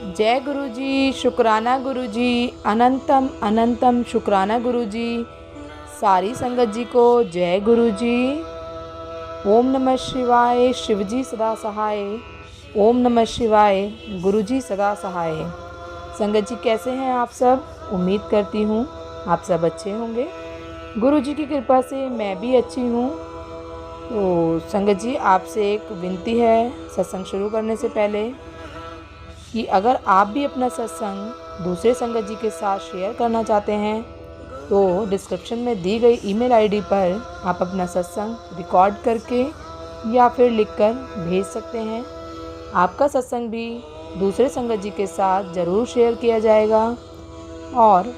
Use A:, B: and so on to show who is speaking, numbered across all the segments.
A: जय गुरुजी, शुक्राना गुरुजी, अनंतम अनंतम शुक्राना गुरुजी। सारी संगत जी को जय गुरुजी। ओम नमः शिवाय, शिवजी सदा सहाय। ओम नमः शिवाय, गुरुजी सदा सहाय। संगत जी कैसे हैं आप सब? उम्मीद करती हूँ आप सब अच्छे होंगे। गुरुजी की कृपा से मैं भी अच्छी हूँ। तो संगत जी आपसे एक विनती है सत्संग शुरू करने से पहले कि अगर आप भी अपना सत्संग दूसरे संगत जी के साथ शेयर करना चाहते हैं तो डिस्क्रिप्शन में दी गई ईमेल आईडी पर आप अपना सत्संग रिकॉर्ड करके या फिर लिखकर भेज सकते हैं। आपका सत्संग भी दूसरे संगत जी के साथ ज़रूर शेयर किया जाएगा और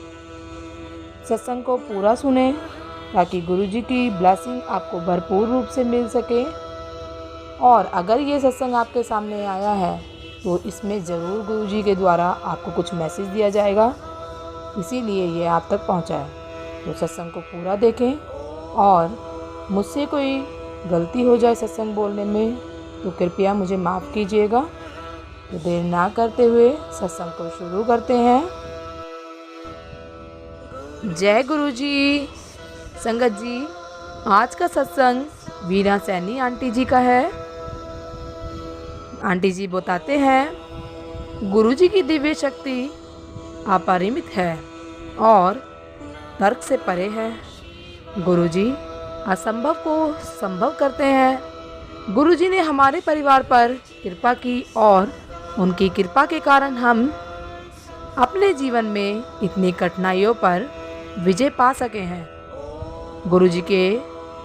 A: सत्संग को पूरा सुने ताकि गुरु जी की ब्लेसिंग आपको भरपूर रूप से मिल सके। और अगर ये सत्संग आपके सामने आया है तो इसमें ज़रूर गुरु जी के द्वारा आपको कुछ मैसेज दिया जाएगा, इसीलिए ये आप तक पहुंचा है। तो सत्संग को पूरा देखें और मुझसे कोई गलती हो जाए सत्संग बोलने में तो कृपया मुझे माफ़ कीजिएगा। तो देर ना करते हुए सत्संग को शुरू करते हैं। जय गुरु जी। संगत जी आज का सत्संग वीणा सैनी आंटी जी का है। आंटी जी बताते हैं गुरु जी की दिव्य शक्ति अपरिमित है और तर्क से परे है। गुरु जी असंभव को संभव करते हैं। गुरु जी ने हमारे परिवार पर कृपा की और उनकी कृपा के कारण हम अपने जीवन में इतनी कठिनाइयों पर विजय पा सके हैं। गुरु जी के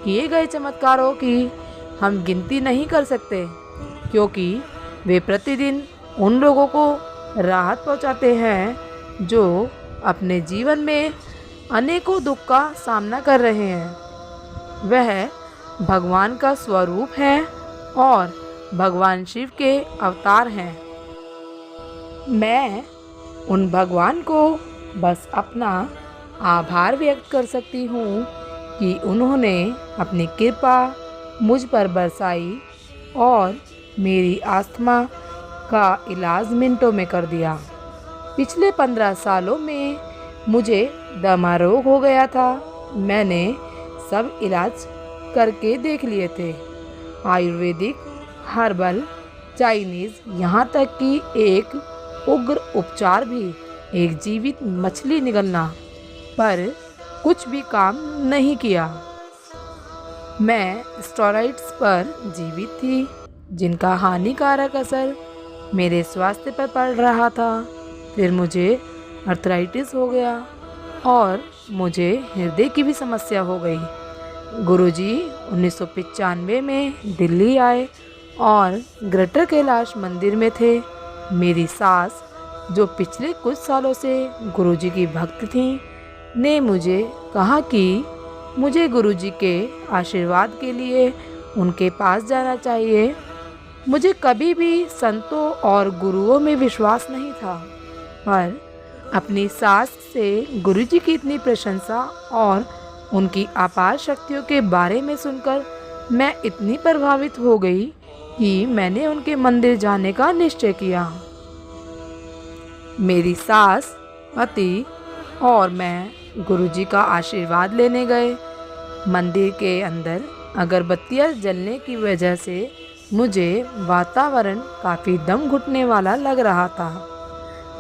A: किए गए चमत्कारों की हम गिनती नहीं कर सकते क्योंकि वे प्रतिदिन उन लोगों को राहत पहुंचाते हैं जो अपने जीवन में अनेकों दुख का सामना कर रहे हैं। वह भगवान का स्वरूप है और भगवान शिव के अवतार हैं। मैं उन भगवान को बस अपना आभार व्यक्त कर सकती हूँ कि उन्होंने अपनी कृपा मुझ पर बरसाई और मेरी अस्थमा का इलाज मिनटों में कर दिया। पिछले 15 सालों में मुझे दमा रोग हो गया था। मैंने सब इलाज करके देख लिए थे, आयुर्वेदिक, हर्बल, चाइनीज़, यहाँ तक कि एक उग्र उपचार भी, एक जीवित मछली निगलना, पर कुछ भी काम नहीं किया। मैं स्टेरॉइड्स पर जीवित थी जिनका हानिकारक असर मेरे स्वास्थ्य पर पड़ रहा था। फिर मुझे अर्थराइटिस हो गया और मुझे हृदय की भी समस्या हो गई। गुरुजी 1995 में दिल्ली आए और ग्रेटर कैलाश मंदिर में थे। मेरी सास जो पिछले कुछ सालों से गुरुजी की भक्त थी ने मुझे कहा कि मुझे गुरुजी के आशीर्वाद के लिए उनके पास जाना चाहिए। मुझे कभी भी संतों और गुरुओं में विश्वास नहीं था, पर अपनी सास से गुरुजी की इतनी प्रशंसा और उनकी अपार शक्तियों के बारे में सुनकर मैं इतनी प्रभावित हो गई कि मैंने उनके मंदिर जाने का निश्चय किया। मेरी सास, पति और मैं गुरुजी का आशीर्वाद लेने गए। मंदिर के अंदर अगरबत्तियाँ जलने की वजह से मुझे वातावरण काफ़ी दम घुटने वाला लग रहा था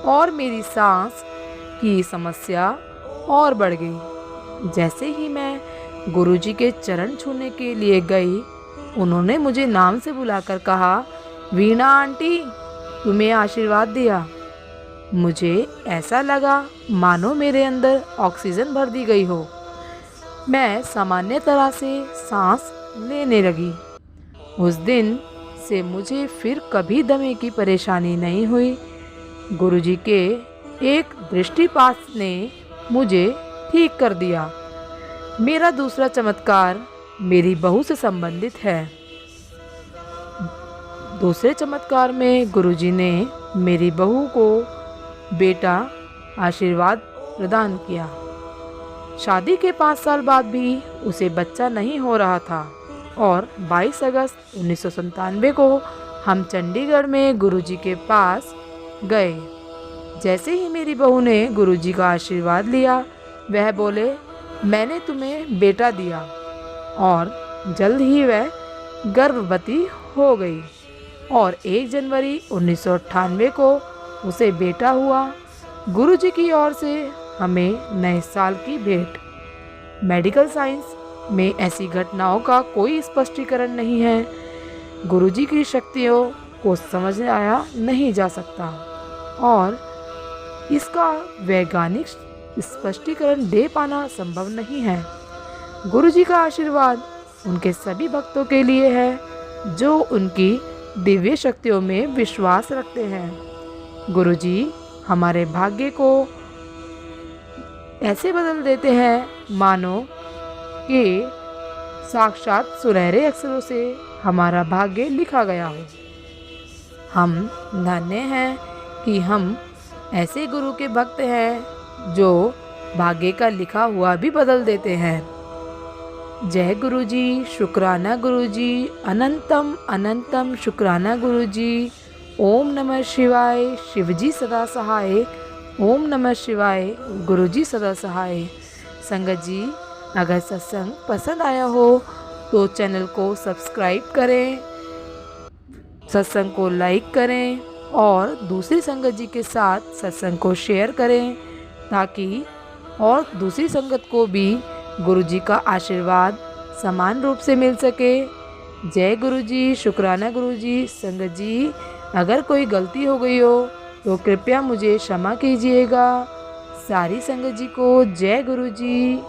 A: और मेरी सांस की समस्या और बढ़ गई। जैसे ही मैं गुरुजी के चरण छूने के लिए गई, उन्होंने मुझे नाम से बुलाकर कहा, वीणा आंटी, तुम्हें आशीर्वाद दिया। मुझे ऐसा लगा मानो मेरे अंदर ऑक्सीजन भर दी गई हो। मैं सामान्य तरह से सांस लेने लगी। उस दिन से मुझे फिर कभी दमे की परेशानी नहीं हुई। गुरुजी के एक दृष्टिपात ने मुझे ठीक कर दिया। मेरा दूसरा चमत्कार मेरी बहू से संबंधित है। दूसरे चमत्कार में गुरुजी ने मेरी बहू को बेटा आशीर्वाद प्रदान किया। शादी के 5 साल बाद भी उसे बच्चा नहीं हो रहा था और 22 अगस्त 1997 को हम चंडीगढ़ में गुरुजी के पास गए। जैसे ही मेरी बहू ने गुरुजी का आशीर्वाद लिया, वह बोले, मैंने तुम्हें बेटा दिया, और जल्द ही वह गर्भवती हो गई और 1 जनवरी 1998 को उसे बेटा हुआ। गुरुजी की ओर से हमें नए साल की भेंट। मेडिकल साइंस में ऐसी घटनाओं का कोई स्पष्टीकरण नहीं है। गुरुजी की शक्तियों को समझ आया नहीं जा सकता और इसका वैज्ञानिक स्पष्टीकरण दे पाना संभव नहीं है। गुरुजी का आशीर्वाद उनके सभी भक्तों के लिए है जो उनकी दिव्य शक्तियों में विश्वास रखते हैं। गुरुजी हमारे भाग्य को ऐसे बदल देते हैं मानो कि साक्षात सुनहरे अक्षरों से हमारा भाग्य लिखा गया हो। हम धन्य हैं कि हम ऐसे गुरु के भक्त हैं जो भाग्य का लिखा हुआ भी बदल देते हैं। जय गुरुजी, शुक्राना गुरुजी, अनंतम अनंतम शुक्राना गुरुजी। ओम नमः शिवाय, शिवजी सदा सहाय। ओम नमः शिवाय, गुरुजी सदा सहाय। संगत जी, अगर सत्संग पसंद आया हो तो चैनल को सब्सक्राइब करें, सत्संग को लाइक करें और दूसरी संगत जी के साथ सत्संग को शेयर करें ताकि और दूसरी संगत को भी गुरुजी का आशीर्वाद समान रूप से मिल सके। जय गुरुजी, शुक्राना गुरुजी। संगत जी, अगर कोई गलती हो गई हो तो कृपया मुझे क्षमा कीजिएगा। सारी संगत जी को जय गुरुजी।